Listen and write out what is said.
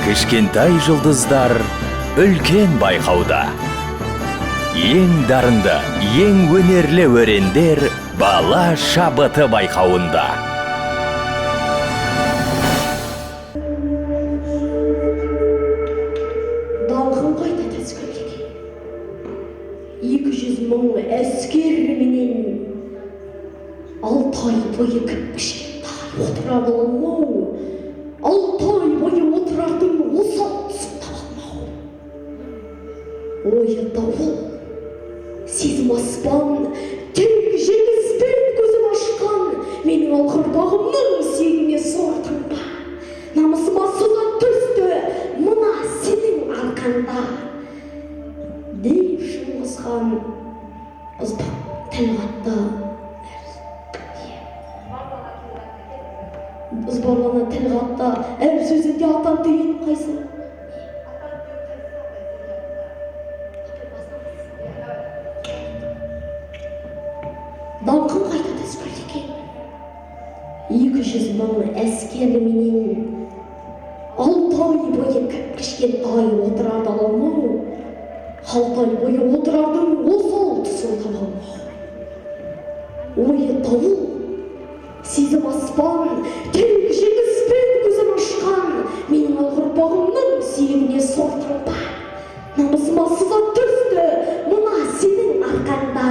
Кішкентай жұлдыздар үлкен байқауда. Ең дарынды, ең өнерлі өрендер бала шабыты байқауында. Далқын қайта тәскірлеге. 200 мың әскер менен 6 ай бойы кіп-кішкентай отыра болмау. 6 ай бойы отырардың осал тұсын табалмау. Ойы дауыл, сезім аспан, тек жеңіспен көзім ашқан. Менің алқырдағымның сегіне сортың ба. Намысыма суға түсті, мына сенің арқанда. Дей Шыңғысхан ұзбақ тіл қатты. Ұзбарлана тіл қатты, әр сөзінде атан деген қайсы? Далқын қайта тәскірлеге. 200 мың әскер менен 6 ай бойы кіп-кішкентай отырарды алмау. 6 ай бойы отырардың осал тұсын табалмау. Ойы дауыл, сезім аспан, тек жеңіспен көзім ашқан. Менің алғырбағымның сүйегіне сортың ба. Намысыма сызат түсті, мына сенің арқанда.